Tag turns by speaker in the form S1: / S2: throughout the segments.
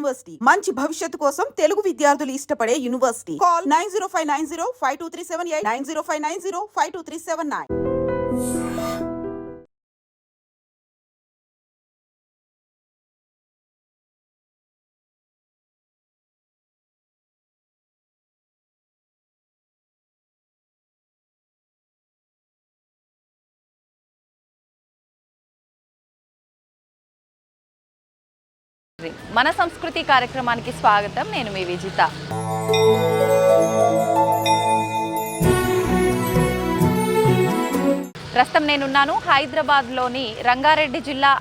S1: University మంచి భవిష్యత్తు కోసం తెలుగు విద్యార్థులు ఇష్టపడే యూనివర్సిటీ. కాల్ 9059052378 9059052379.
S2: మన సంస్కృతి కార్యక్రమానికి స్వాగతం. నేను మీ విజిత. ప్రస్తుతం నేనున్నాను హైదరాబాద్లోని రంగారెడ్డి జిల్లా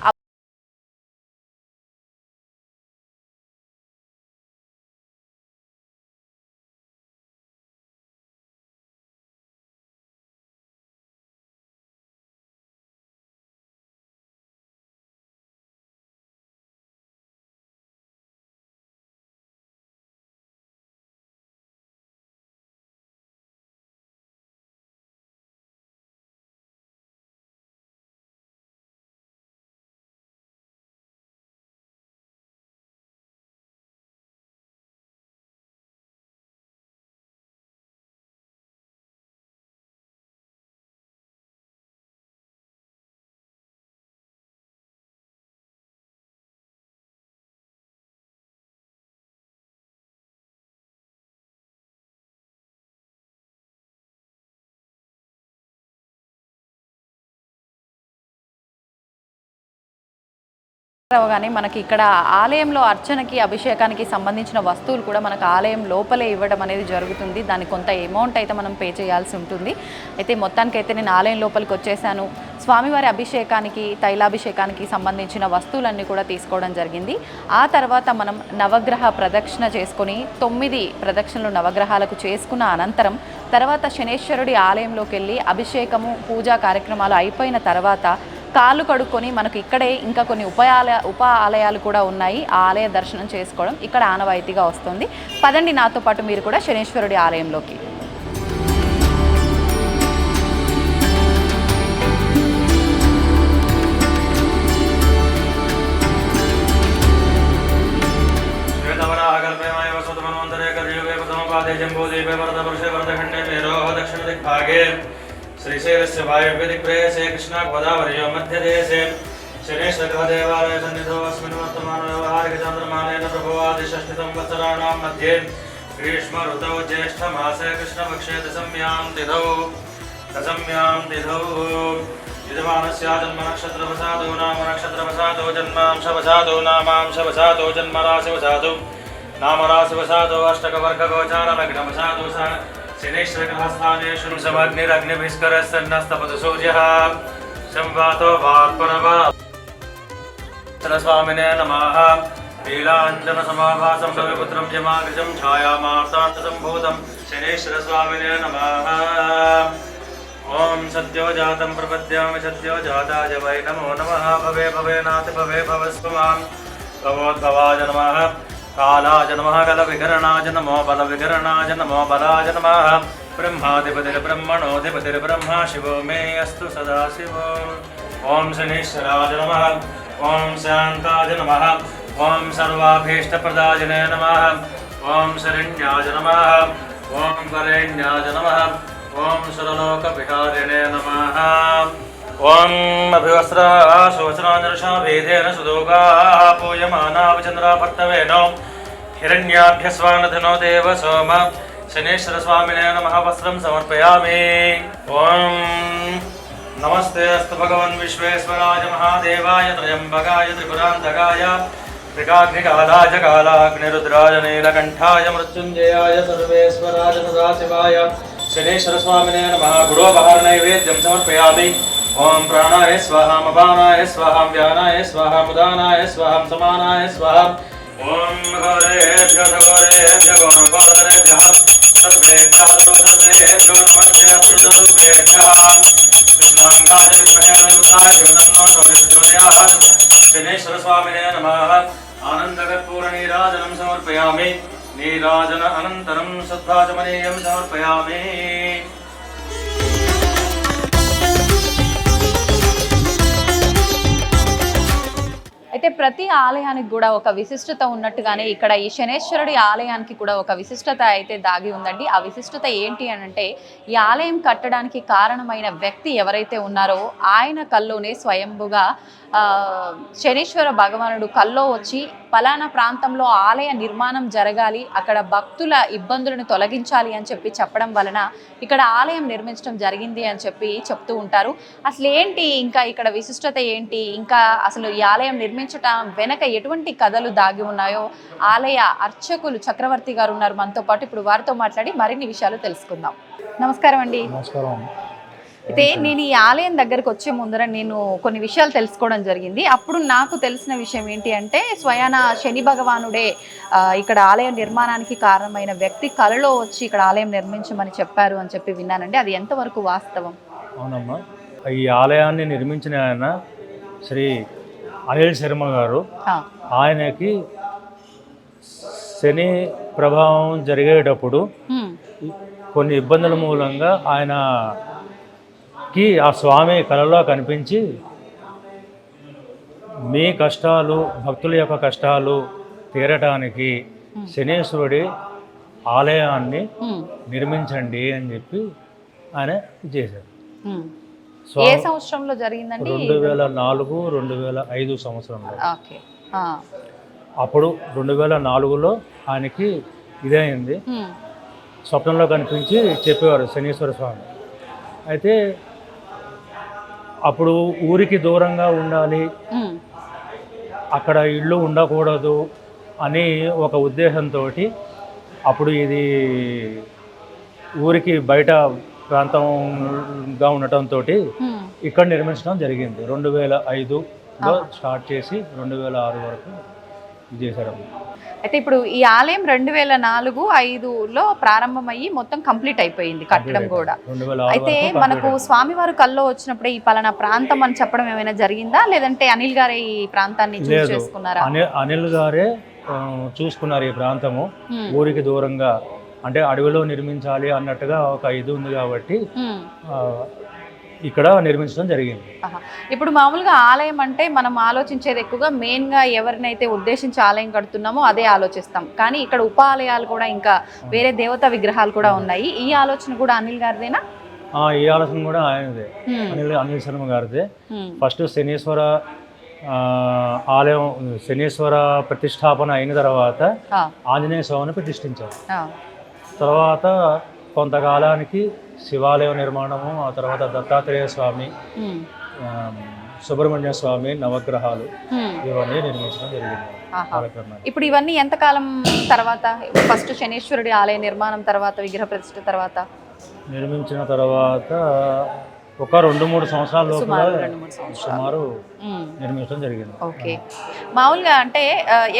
S2: కానీ మనకి ఇక్కడ ఆలయంలో అర్చనకి అభిషేకానికి సంబంధించిన వస్తువులు కూడా మనకు ఆలయం లోపలే ఇవ్వడం అనేది జరుగుతుంది. దానికి కొంత అమౌంట్ అయితే మనం పే చేయాల్సి ఉంటుంది. అయితే మొత్తానికైతే నేను ఆలయం లోపలికి వచ్చేసాను. స్వామివారి అభిషేకానికి తైలాభిషేకానికి సంబంధించిన వస్తువులన్నీ కూడా తీసుకోవడం జరిగింది. ఆ తర్వాత మనం నవగ్రహ ప్రదక్షిణ చేసుకొని 9 ప్రదక్షిణలు నవగ్రహాలకు చేసుకున్న అనంతరం తర్వాత శనేశ్వరుడి ఆలయంలోకి వెళ్ళి అభిషేకము పూజా కార్యక్రమాలు అయిపోయిన తర్వాత కాళ్ళు కడుక్కొని మనకు ఇక్కడే ఇంకా కొన్ని ఉప ఆలయాలు కూడా ఉన్నాయి. ఆ ఆలయ దర్శనం చేసుకోవడం ఇక్కడ ఆనవాయితీగా వస్తుంది. పదండి నాతో పాటు మీరు కూడా శనేశ్వరుడి ఆలయంలోకి.
S3: श्रीशैलस्य वायव्यदिक्प्रदेशे कृष्णागोदावर्यो मध्यदेशे शनेश्वरदेवालय सन्निधौ अस्मिन् वर्तमानव्यवहारिकचान्द्रमानेन प्रभवादिषष्टितं वत्सराणां मध्ये ग्रीष्म ऋतौ ज्येष्ठमासे कृष्णपक्षे दशम्यां तिथौ यजमानस्य जन्मनक्षत्रवसादो नामनक्षत्रवसादो जन्मांशवसादो नामांशवसादो जन्मराशिवसादो नामराशिवसादो अष्टकवर्गगोचारलग्नवसादो शनेश्वरग्रहस्थानेषु समग्निरग्निभिस्करस्तन्नस्तपतु सूर्यः संवातो वात्परवा स्वामिने नमः नीलाञ्जनसमाभासं रविपुत्रं यमाग्रजं छायामार्ताण्डसम्भूतं शनेश्वरस्वामिने नमः ॐ सद्योजातं प्रपद्यामि सद्योजाताय वै नमो नमः भवे भवेनाथ भवे भवस्वमां भवोद्भवाय नमः कालाय नमः कलविकरणाय नमो बलविकरणाय नमो बलाय नमः ब्रह्माधिपतिर्ब्रह्मणोऽधिपतिर्ब्रह्मा शिवो मे अस्तु सदाशिवो ॐ शनीश्वराय नमः ॐ शान्ताय नमः ॐ सर्वाभीष्टप्रदायिने नमः ॐ शरण्याय नमः ॐ वरेण्याय नमः ॐ सुरलोकविहारिणे नमः ॐ अभिवस्त्राशोचनानिर्षाभेदेन सुदोगाः पूयमानावचन्द्राभक्तवेनो हिरण्याभ्यस्वानधनो देव सोम शनेश्वरस्वामिने नमः वस्त्रं समर्पयामि ॐ नमस्ते अस्तु भगवन् विश्वेश्वराय महादेवाय त्र्यम्बकाय त्रिपुरान्तकाय त्रिकाग्निकालाय कालाग्निरुद्राय नीलकण्ठाय मृत्युञ्जयाय सर्वेश्वराय सदाशिवाय शनेश्वरस्वामिने नमः गुरोपहारनैवेद्यं समर्पयामि ओम प्राणाय स्वाहा अपानाय स्वाहा व्यानाय स्वाहा मुदानाय स्वाहा समानाय स्वाहा ओम घोरेभ्यो घोरकोदरेभ्यः सर्वेभ्यः सर्वेभ्यो नमस्ते प्रदरूपेभ्यः कृष्णांगाय विद्महे अनन्ताय तन्नो प्रचोदयात् शनेश्वरस्वामिने नमः आनन्दकर्पूरनीराजनं समर्पयामि नीराजन अनन्तरं शुद्धाचमनीयं समर्पयामि
S2: అయితే ప్రతి ఆలయానికి కూడా ఒక విశిష్టత ఉన్నట్టుగానే ఇక్కడ ఈ శనేశ్వరుడి ఆలయానికి కూడా ఒక విశిష్టత అయితే దాగి ఉందండి. ఆ విశిష్టత ఏంటి అని అంటే, ఈ ఆలయం కట్టడానికి కారణమైన వ్యక్తి ఎవరైతే ఉన్నారో ఆయన కల్లోనే స్వయంభుగా శనీశ్వర భగవానుడు కల్లో వచ్చి పలానా ప్రాంతంలో ఆలయ నిర్మాణం జరగాలి, అక్కడ భక్తుల ఇబ్బందులను తొలగించాలి అని చెప్పి చెప్పడం వలన ఇక్కడ ఆలయం నిర్మించడం జరిగింది అని చెప్పి చెప్తూ ఉంటారు. అసలు ఏంటి ఇంకా ఇక్కడ విశిష్టత ఏంటి, ఇంకా అసలు ఈ ఆలయం నిర్మించటం వెనక ఎటువంటి కథలు దాగి ఉన్నాయో ఆలయ అర్చకులు చక్రవర్తి గారు ఉన్నారు మనతో పాటు. ఇప్పుడు వారితో మాట్లాడి మరిన్ని విషయాలు తెలుసుకుందాం. నమస్కారం అండి.
S4: నమస్కారం.
S2: అయితే నేను ఈ ఆలయం దగ్గరకు వచ్చే ముందర నేను కొన్ని విషయాలు తెలుసుకోవడం జరిగింది. అప్పుడు నాకు తెలిసిన విషయం ఏంటి అంటే, స్వయాన శని భగవానుడే ఇక్కడ ఆలయ నిర్మాణానికి కారణమైన వ్యక్తి కలలో వచ్చి ఇక్కడ ఆలయం నిర్మించమని చెప్పారు అని చెప్పి విన్నానండి. అది ఎంతవరకు వాస్తవం?
S4: అవునమ్మా, ఈ ఆలయాన్ని నిర్మించిన ఆయన శ్రీ అనిల్ శర్మ గారు. ఆయనకి శని ప్రభావం జరిగేటప్పుడు కొన్ని ఇబ్బందుల మూలంగా ఆయనకి ఆ స్వామి కలలో కనిపించి, మీ కష్టాలు, భక్తుల యొక్క కష్టాలు తీరటానికి శనీశ్వరుడి ఆలయాన్ని నిర్మించండి అని చెప్పి ఆయన చేశారు.
S2: ఏ సంవత్సరంలో జరిగిందండి?
S4: 2004, 2005 సంవత్సరంలో. అప్పుడు 2004లో ఆయనకి ఇదైంది. స్వప్నంలో కనిపించి చెప్పేవారు శనీశ్వర స్వామి. అయితే అప్పుడు ఊరికి దూరంగా ఉండాలి, అక్కడ ఇళ్ళు ఉండకూడదు అని ఒక ఉద్దేశంతో అప్పుడు ఇది ఊరికి బయట ప్రాంతంగా ఉండటంతో ఇక్కడ నిర్మించడం జరిగింది. 2005లో స్టార్ట్ చేసి 2006 వరకు చేశారు.
S2: అయితే ఇప్పుడు ఈ ఆలయం 2004-05లో ప్రారంభమయ్యి మొత్తం కంప్లీట్ అయిపోయింది కట్టడం కూడా. అయితే మనకు స్వామివారు కల్లో వచ్చినప్పుడే ఈ పలానా ప్రాంతం అని చెప్పడం ఏమైనా జరిగిందా, లేదంటే అనిల్ గారే ఈ ప్రాంతాన్ని చూస్ చేసుకున్నారా?
S4: అనిల్ గారే చూసుకున్నారు ఈ ప్రాంతము. ఊరికి దూరంగా అంటే అడవిలో నిర్మించాలి అన్నట్టుగా ఒక ఇది ఉంది కాబట్టి ఇక్కడ నిర్మించడం జరిగింది.
S2: ఇప్పుడు మామూలుగా ఆలయం అంటే మనం ఆలోచించేది ఎక్కువగా మెయిన్గా ఎవరినైతే ఉద్దేశించి ఆలయం కడుతున్నామో అదే ఆలోచిస్తాం. కానీ ఇక్కడ ఉప ఆలయాలు కూడా, ఇంకా వేరే దేవతా విగ్రహాలు కూడా ఉన్నాయి. ఈ ఆలోచన కూడా అనిల్ గారిదేనా?
S4: ఈ ఆలోచన కూడా ఆయనదే, అనిల్ శర్మ గారిదే. ఫస్ట్ శనీశ్వర ఆలయం, శనీశ్వర ప్రతిష్టాపన అయిన తర్వాత ఆంజనేయ స్వామిని ప్రతిష్ఠించారు. తర్వాత కొంతకాలానికి శివాలయం నిర్మాణము, ఆ తర్వాత దత్తాత్రేయ స్వామి, సుబ్రహ్మణ్య స్వామి, నవగ్రహాలు ఇవన్నీ నిర్మించడం జరిగింది.
S2: ఇప్పుడు ఇవన్నీ ఎంతకాలం తర్వాత? ఫస్ట్ శనీశ్వరుడి ఆలయ నిర్మాణం తర్వాత, విగ్రహ ప్రతిష్ఠ తర్వాత
S4: నిర్మించిన తర్వాత ఒక 2-3 సంవత్సరాల సుమారు నిర్మించడం జరిగింది.
S2: ఓకే. మామూలుగా అంటే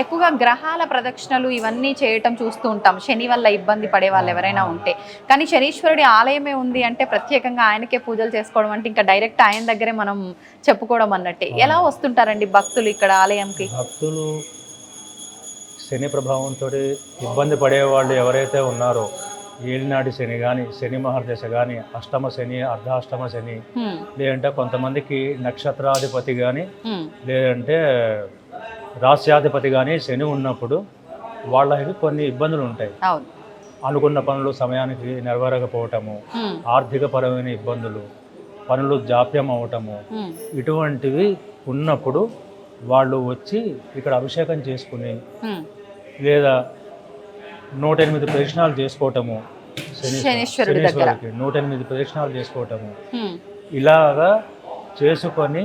S2: ఎక్కువగా గ్రహాల ప్రదక్షిణలు ఇవన్నీ చేయటం చూస్తూ ఉంటాం, శని వల్ల ఇబ్బంది పడే వాళ్ళు ఎవరైనా ఉంటే. కానీ శనీశ్వరుడి ఆలయమే ఉంది అంటే ప్రత్యేకంగా ఆయనకే పూజలు చేసుకోవడం అంటే ఇంకా డైరెక్ట్ ఆయన దగ్గరే మనం చెప్పుకోవడం అన్నట్టే. ఎలా వస్తుంటారండి భక్తులు ఇక్కడ ఆలయంకి?
S4: భక్తులు శని ప్రభావంతో ఇబ్బంది పడేవాళ్ళు ఎవరైతే ఉన్నారో, ఏలినాటి శని కానీ, శని మహర్దశ కానీ, అష్టమ శని, అర్ధాష్టమ శని, లేదంటే కొంతమందికి నక్షత్రాధిపతి కానీ, లేదంటే రాస్యాధిపతి కానీ శని ఉన్నప్పుడు వాళ్ళకి కొన్ని ఇబ్బందులు ఉంటాయి. అనుకున్న పనులు సమయానికి నెరవేరకపోవటము, ఆర్థిక పరమైన ఇబ్బందులు, పనులు జాప్యం అవటము, ఇటువంటివి ఉన్నప్పుడు వాళ్ళు వచ్చి ఇక్కడ అభిషేకం చేసుకుని, లేదా 108 ప్రదక్షిణాలు చేసుకోవటము, శనీశ్వరుడికి 108 ప్రదక్షిణాలు చేసుకోవటము, ఇలాగా చేసుకొని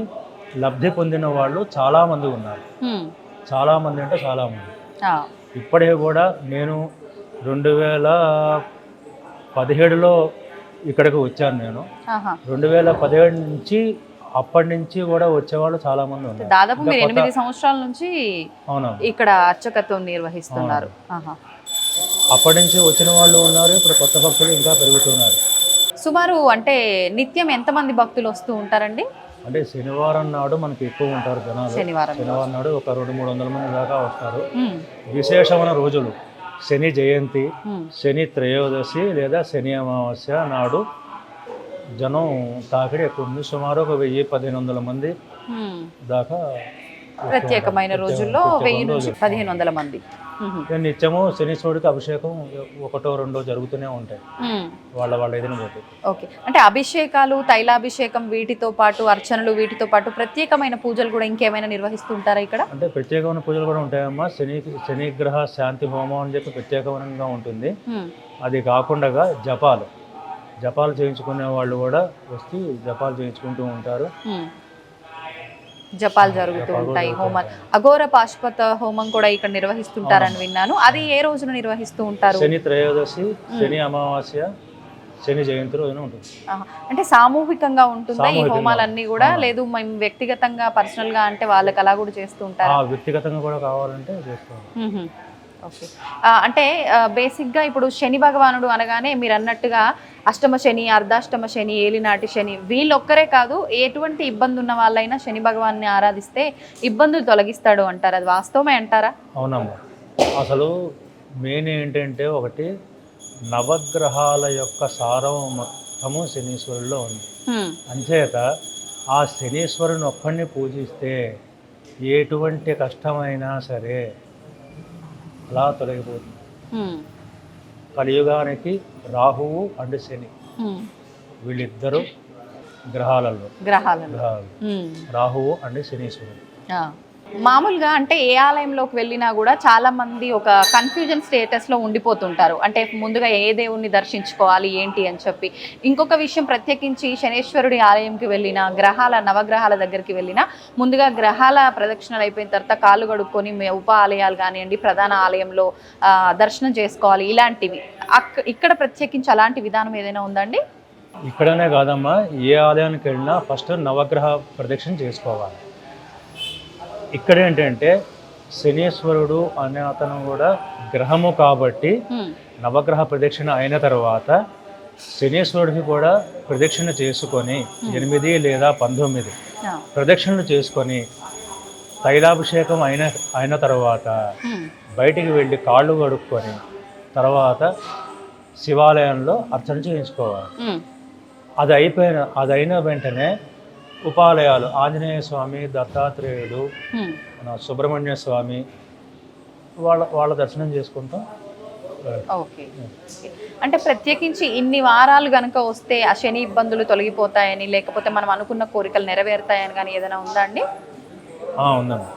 S4: లబ్ధి పొందిన వాళ్ళు చాలామంది ఉన్నారు. చాలామంది అంటే చాలామంది. ఇప్పటికే కూడా నేను 2017లో ఇక్కడికి వచ్చాను. నేను 2017 నుంచి అప్పటి నుంచి కూడా వచ్చేవాళ్ళు చాలా మంది ఉన్నారు.
S2: దాదాపు మీరు 8 సంవత్సరాల నుంచి ఇక్కడ అర్చకత్వం నిర్వహిస్తున్నారు.
S4: అప్పటి నుంచి వచ్చిన వాళ్ళు ఉన్నారు, ఇప్పుడు కొత్త భక్తులు ఇంకా పెరుగుతున్నారు.
S2: సుమారు అంటే నిత్యం ఎంతమంది భక్తులు వస్తూ ఉంటారండి?
S4: అంటే శనివారం నాడు మనకి ఎక్కువ ఉంటారు జనాలు. శనివారం నాడు ఒక 200-300 మంది దాకా వస్తారు. విశేషమైన రోజులు శని జయంతి, శని త్రయోదశి లేదా శని అమావాస్య నాడు జనం తాకిడి ఎక్కువ ఉంది. సుమారు ఒక 1000-1500 మంది దాకా
S2: ప్రత్యేకమైన రోజుల్లో 1000 నుంచి 1500 మంది.
S4: నిత్యము శనీశ్వరుడికి అభిషేకం 1, 2 జరుగుతూనే ఉంటాయి వాళ్ళ ఇదిని బట్టి.
S2: ఓకే, అంటే అభిషేకాలు, తైలాభిషేకం వీటితో పాటు అర్చనలు వీటితో పాటు ప్రత్యేకమైన పూజలు కూడా ఇంకేమైనా నిర్వహిస్తుంటారా ఇక్కడ?
S4: అంటే ప్రత్యేకమైన పూజలు కూడా ఉంటాయమ్మా. శనిగ్రహ శాంతి హోమం అని చెప్పి ప్రత్యేకంగా ఉంటుంది. అది కాకుండా జపాలు చేయించుకునే వాళ్ళు కూడా వచ్చి జపాలు చేయించుకుంటూ ఉంటారు.
S2: జపాలు జరుగుతూ ఉంటాయి, హోమాలు. అఘోర పాశుపత హోమం కూడా ఇక్కడ నిర్వహిస్తుంటారని విన్నాను. అది ఏ రోజున నిర్వహిస్తూ ఉంటారు?
S4: శని త్రయోదశి, శని అమావాస్య, శని జయంతి రోజున ఉంటుంది.
S2: అంటే సామూహికంగా ఉంటుందా ఈ హోమాలన్నీ కూడా? లేదు మేము వ్యక్తిగతంగా పర్సనల్ గా అంటే వాళ్ళకి అలా కూడా చేస్తూ ఉంటారు?
S4: వ్యక్తిగతంగా కూడా కావాలంటే చేస్తాం.
S2: ఓకే, అంటే బేసిక్గా ఇప్పుడు శని భగవానుడు అనగానే మీరు అన్నట్టుగా అష్టమ శని, అర్ధాష్టమ శని, ఏలినాటి శని వీళ్ళొక్కరే కాదు, ఎటువంటి ఇబ్బంది ఉన్న వాళ్ళైనా శని భగవాన్ని ఆరాధిస్తే ఇబ్బందులు తొలగిస్తాడు అంటారు. అది వాస్తవమే అంటారా?
S4: అవునమ్మా. అసలు మెయిన్ ఏంటంటే ఒకటి, నవగ్రహాల యొక్క సారం మొత్తము శనీశ్వరుల్లో ఉంది. అంచేత ఆ శనీశ్వరుని ఒక్కడిని పూజిస్తే ఎటువంటి కష్టమైనా సరే అలా తొలగిపోతుంది. కలియుగానికి రాహువు అండ్ శని వీళ్ళిద్దరూ గ్రహాలు, రాహువు అండ్ శనీశ్వరుడు.
S2: మామూలుగా అంటే ఏ ఆలయంలోకి వెళ్ళినా కూడా చాలా మంది ఒక కన్ఫ్యూజన్ స్టేటస్లో ఉండిపోతుంటారు. అంటే ముందుగా ఏ దేవుణ్ణి దర్శించుకోవాలి ఏంటి అని చెప్పి. ఇంకొక విషయం, ప్రత్యేకించి శనేశ్వరుడి ఆలయంకి వెళ్ళినా, నవగ్రహాల దగ్గరికి వెళ్ళినా ముందుగా గ్రహాల ప్రదక్షిణలు అయిపోయిన తర్వాత కాళ్ళు కడుక్కొని ఉప ఆలయాలు కానివ్వండి, ప్రధాన ఆలయంలో దర్శనం చేసుకోవాలి. ఇలాంటివి ఇక్కడ ప్రత్యేకించి అలాంటి విధానం ఏదైనా ఉందండి?
S4: ఇక్కడనే కాదమ్మా, ఏ ఆలయానికి వెళ్ళినా ఫస్ట్ నవగ్రహ ప్రదక్షిణ చేసుకోవాలి. ఇక్కడ ఏంటంటే శనీశ్వరుడు అనే అతను కూడా గ్రహము కాబట్టి నవగ్రహ ప్రదక్షిణ అయిన తర్వాత శనీశ్వరుడికి కూడా ప్రదక్షిణ చేసుకొని 8 లేదా 19 ప్రదక్షిణలు చేసుకొని తైలాభిషేకం అయిన తర్వాత బయటికి వెళ్ళి కాళ్ళు కడుక్కొని తర్వాత శివాలయంలో అర్చన చేయించుకోవాలి. అది అయిన వెంటనే ఉపాలయాలు ఆంజనేయ స్వామి, దత్తాత్రేయుడు, సుబ్రహ్మణ్య స్వామి వాళ్ళ దర్శనం చేసుకుంటాం.
S2: ఓకే, అంటే ప్రత్యేకించి ఇన్ని వారాలు గనక వస్తే ఆ శని ఇబ్బందులు తొలగిపోతాయని, లేకపోతే మనం అనుకున్న కోరికలు నెరవేరుతాయని కానీ ఏదైనా ఉందా అండి?
S4: ఉందండి.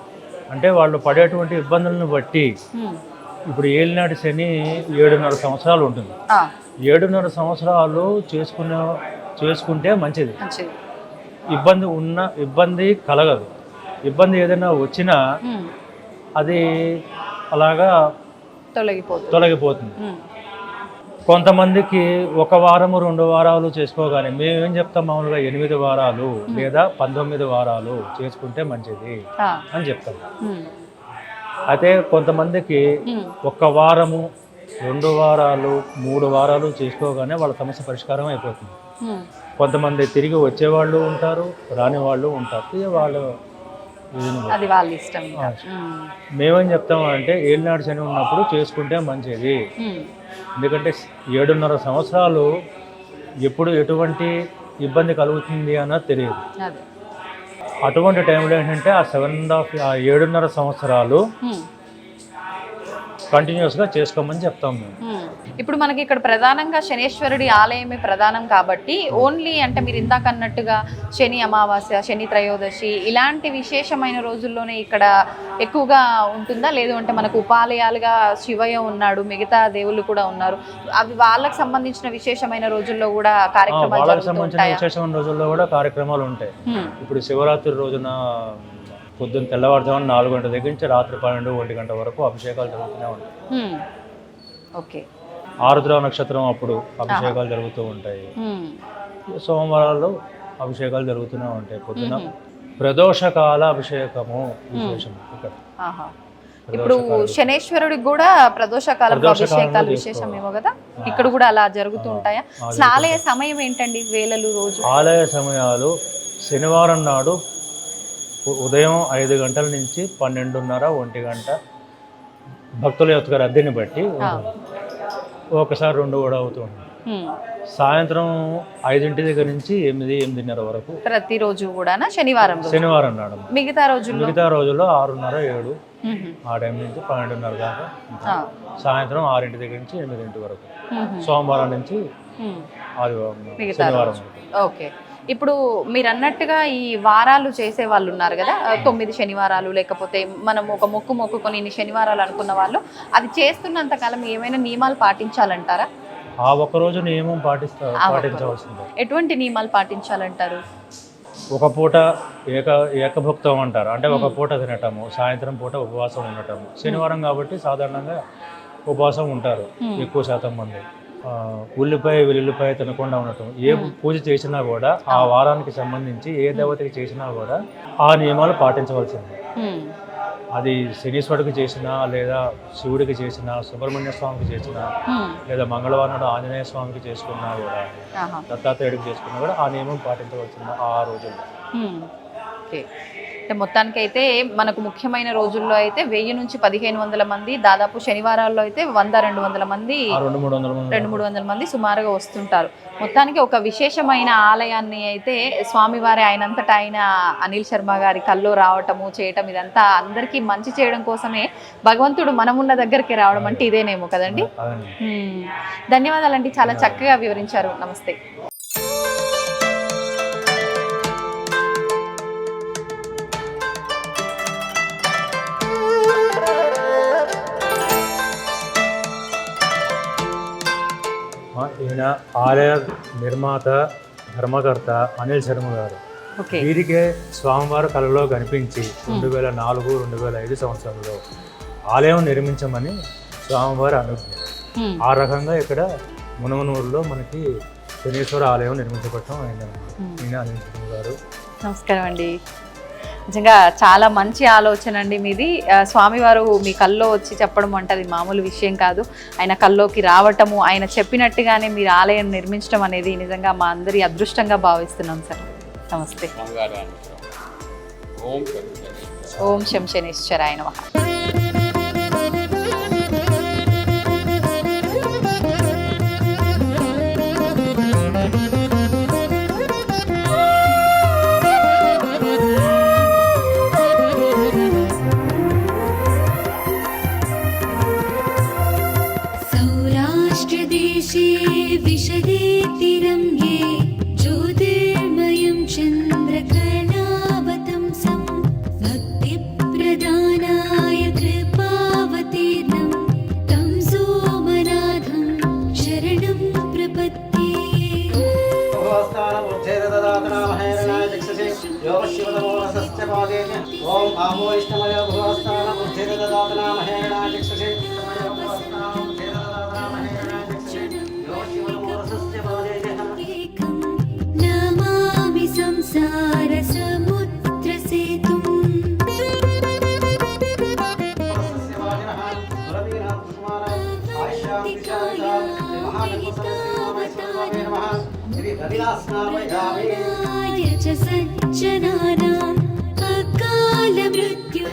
S4: అంటే వాళ్ళు పడేటువంటి ఇబ్బందులను బట్టి ఇప్పుడు ఏలినాటి శని 7.5 సంవత్సరాలు ఉంటుంది. 7.5 సంవత్సరాలు చేసుకుంటే మంచిది. ఇబ్బంది కలగదు. ఇబ్బంది ఏదైనా వచ్చినా అది అలాగా తొలగిపోతుంది. కొంతమందికి 1 వారము 2 వారాలు చేసుకోగానే మేమేం చెప్తాం, మామూలుగా 8 వారాలు లేదా 19 వారాలు చేసుకుంటే మంచిది అని చెప్తాం. అయితే కొంతమందికి 1 వారము 2 వారాలు 3 వారాలు చేసుకోగానే వాళ్ళ సమస్య పరిష్కారం అయిపోతుంది. కొంతమంది తిరిగి వచ్చేవాళ్ళు ఉంటారు, రాని వాళ్ళు ఉంటారు.
S2: వాళ్ళ ఇష్టం.
S4: మేమేం చెప్తామంటే ఏలినాడు శని ఉన్నప్పుడు చేసుకుంటే మంచిది. ఎందుకంటే 7.5 సంవత్సరాలు ఎప్పుడు ఎటువంటి ఇబ్బంది కలుగుతుంది అన్నది తెలియదు. అటువంటి టైంలో ఏంటంటే ఆ 7.5 సంవత్సరాలు కంటిన్యూస్గా చేసుకోమని చెప్తాం మేము.
S2: ఇప్పుడు మనకి ఇక్కడ ప్రధానంగా శనేశ్వరుడి ఆలయమే ప్రధానం కాబట్టి ఓన్లీ అంటే మీరు ఇందాక అన్నట్టుగా శని అమావాస్య, శని త్రయోదశి ఇలాంటి విశేషమైన రోజుల్లోనే ఇక్కడ ఎక్కువగా ఉంటుందా? లేదు అంటే మనకు ఉపాలయాలుగా శివయ్య ఉన్నాడు, మిగతా దేవుళ్ళు కూడా ఉన్నారు, అవి వాళ్ళకి సంబంధించిన విశేషమైన రోజుల్లో కూడా కార్యక్రమాలు
S4: విశేషమైన రోజుల్లో కూడా కార్యక్రమాలు ఉంటాయి. ఇప్పుడు శివరాత్రి రోజున పొద్దున్న తెల్లవారుజామున 4 గంటల దగ్గర నుంచి రాత్రి 12, 1 గంట వరకు అభిషేకాలు జరుగుతూనే ఉంటాయి.
S2: ఓకే,
S4: ఆరుద్ర నక్షత్రం అప్పుడు అభిషేకాలు జరుగుతూ ఉంటాయి. సోమవారాలు అభిషేకాలు జరుగుతూనే ఉంటాయి. పొద్దున ప్రదోషకాల అభిషేకము విశేషం ఇక్కడ.
S2: ఇప్పుడు శనేశ్వరుడికి కూడా ప్రదోషకాల అభిషేకాలు విశేషమేమో కదా, ఇక్కడ కూడా అలా జరుగుతూ ఉంటాయా? ఆలయ సమయం ఏంటండి? వేళలు రోజు
S4: ఆలయ సమయాలు శనివారం నాడు ఉదయం 5 గంటల నుంచి 12:30, 1 గంట భక్తుల యొక్క రద్దీని బట్టి ఒకసారి 2 కూడా అవుతూ ఉంటుంది. సాయంత్రం 5 దగ్గర నుంచి 8:30 వరకు
S2: ప్రతిరోజు కూడా శనివారం
S4: నాడు.
S2: మిగతా రోజుల్లో
S4: 6:30 7 ఆ టైం నుంచి 12:30 దాకా. సాయంత్రం 6 దగ్గర నుంచి 8 వరకు. సోమవారం నుంచి శనివారం.
S2: ఓకే. ఇప్పుడు మీరు అన్నట్టుగా ఈ వారాలు చేసే వాళ్ళు ఉన్నారు కదా, 9 శనివారాలు, లేకపోతే మనం ఒక మొక్కుకొని ఇన్ని శనివారాలు అనుకున్న వాళ్ళు, అది చేస్తున్నంత కాలం ఏమైనా నియమాలు పాటించాలంటారా?
S4: ఆ ఒక్కరోజు నియమం పాటించవలసిందే.
S2: ఎటువంటి నియమాలు పాటించాలంటారు?
S4: ఒక పూట ఏకభుక్తం అంటారు, అంటే ఒక పూట తినటము, సాయంత్రం పూట ఉపవాసం ఉండటము. శనివారం కాబట్టి సాధారణంగా ఉపవాసం ఉంటారు ఎక్కువ శాతం మంది. ఉల్లిపాయ వెల్లుల్లిపాయ తినకుండా ఉండటం. ఏ పూజ చేసినా కూడా ఆ వారానికి సంబంధించి ఏ దేవతకి చేసినా కూడా ఆ నియమాలు పాటించవలసింది. అది శనీశ్వరుడికి చేసినా, లేదా శివుడికి చేసినా, సుబ్రహ్మణ్య స్వామికి చేసినా, లేదా మంగళవారం నాడు ఆంజనేయ స్వామికి చేసుకున్నా కూడా, దత్తాత్రేయుడికి చేసుకున్నా కూడా ఆ నియమం పాటించవలసింది ఆ రోజుల్లో.
S2: అంటే మొత్తానికి అయితే మనకు ముఖ్యమైన రోజుల్లో అయితే 1000 నుంచి 1500 మంది, దాదాపు శనివారాల్లో అయితే 100-200 మంది, 200-300 మంది సుమారుగా వస్తుంటారు. మొత్తానికి ఒక విశేషమైన ఆలయాన్ని అయితే స్వామివారి ఆయనంతటా ఆయన అనిల్ శర్మ గారి కల్లో రావటము చేయటం, ఇదంతా అందరికీ మంచి చేయడం కోసమే భగవంతుడు మనమున్న దగ్గరికి రావడం అంటే ఇదేనేమో కదండి. ధన్యవాదాలండి, చాలా చక్కగా వివరించారు. నమస్తే.
S4: ఈయన ఆలయ నిర్మాత, ధర్మకర్త అనిల్ శర్మ గారు. వీరికే స్వామివారు కళలో కనిపించి 2004-2005 సంవత్సరంలో ఆలయం నిర్మించమని స్వామివారి అనుజ్ఞ. ఆ రకంగా ఇక్కడ మునగనూరులో మనకి శనీశ్వర ఆలయం నిర్మించబడటం అయిందన్నమాట. ఈయన అనిల్ శర్మ గారు.
S2: నమస్కారం అండి. నిజంగా చాలా మంచి ఆలోచన అండి మీది. స్వామివారు మీ కల్లో వచ్చి చెప్పడం అంటే అది మామూలు విషయం కాదు. ఆయన కల్లోకి రావటము, ఆయన చెప్పినట్టుగానే మీరు ఆలయం నిర్మించడం అనేది నిజంగా మా అందరి అదృష్టంగా భావిస్తున్నాం సార్. నమస్తే. ఓం శం శనీశ్వరాయ నమః.
S5: विशदे तिरङ्गे ज्योतिर्मयं चन्द्रकलावतंसं भक्तिप्रदानाय कृपावतीर्णं तं सोमनाथं शरणं प्रपद्ये. नमामि संसारसमुद्रसेतुम्. च सज्जनानाम् अकालमृत्यु.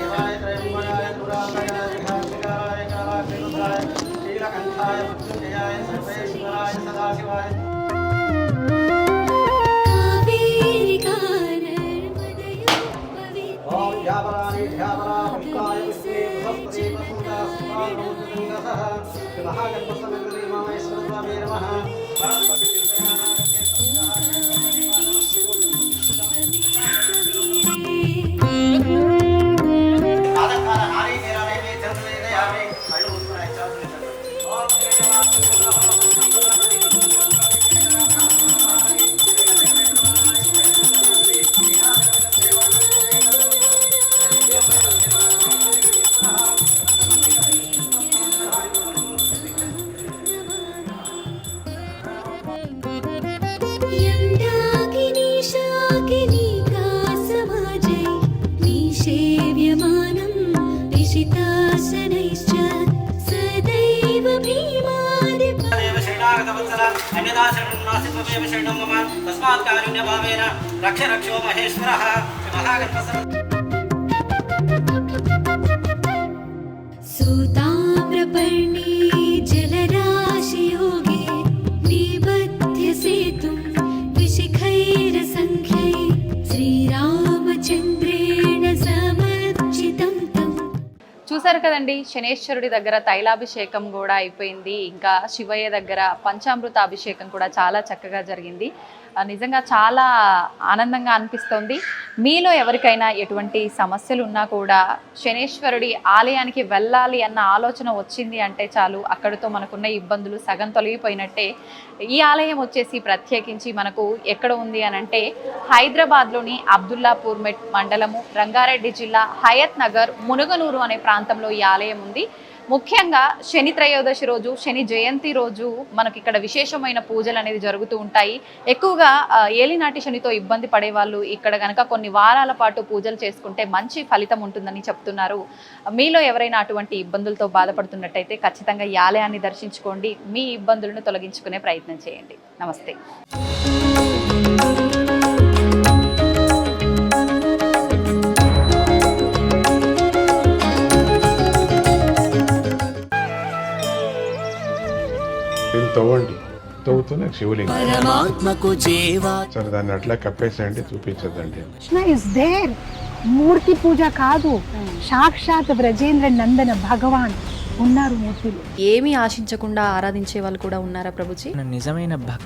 S5: रक्षो महेश्वरः सूताम्रपर्णी जलराशियोगे
S2: కదండి, శనేశ్వరుడి దగ్గర తైలాభిషేకం కూడా అయిపోయింది, ఇంకా శివయ్య దగ్గర పంచామృత అభిషేకం కూడా చాలా చక్కగా జరిగింది. నిజంగా చాలా ఆనందంగా అనిపిస్తోంది. మీలో ఎవరికైనా ఎటువంటి సమస్యలు ఉన్నా కూడా శనేశ్వరుడి ఆలయానికి వెళ్ళాలి అన్న ఆలోచన వచ్చింది అంటే చాలు, అక్కడితో మనకున్న ఇబ్బందులు సగం తొలగిపోయినట్టే. ఈ ఆలయం వచ్చేసి ప్రత్యేకించి మనకు ఎక్కడ ఉంది అని అంటే హైదరాబాద్లోని అబ్దుల్లాపూర్ మండలము, రంగారెడ్డి జిల్లా, హయత్ నగర్, మునుగనూరు అనే ప్రాంతంలో ఈ ఆలయం ఉంది. ముఖ్యంగా శని త్రయోదశి రోజు, శని జయంతి రోజు మనకి ఇక్కడ విశేషమైన పూజలు అనేది జరుగుతూ ఉంటాయి. ఎక్కువగా ఏలినాటి శనితో ఇబ్బంది పడే వాళ్ళు ఇక్కడ కనుక కొన్ని వారాల పాటు పూజలు చేసుకుంటే మంచి ఫలితం ఉంటుందని చెప్తున్నారు. మీలో ఎవరైనా అటువంటి ఇబ్బందులతో బాధపడుతున్నట్టయితే ఖచ్చితంగా ఈ ఆలయాన్ని దర్శించుకోండి, మీ ఇబ్బందులను తొలగించుకునే ప్రయత్నం చేయండి. నమస్తే.
S6: తవ్వండి, తవ్వుతూనే శివలింగం.
S5: పరమాత్మకు జీవా
S6: సరే దాన్ని అట్లా కప్పేసేయండి, చూపించదండి.
S7: Krishna is there. మూర్తి పూజ కాదు, సాక్షాత్ బ్రజేంద్ర నందన భగవాన్ ఉన్నారు మూర్తిలో.
S2: ఏమీ ఆశించకుండా ఆరాధించే వాళ్ళు కూడా ఉన్నారా ప్రభుజీ?
S8: నిజమైన భక్తి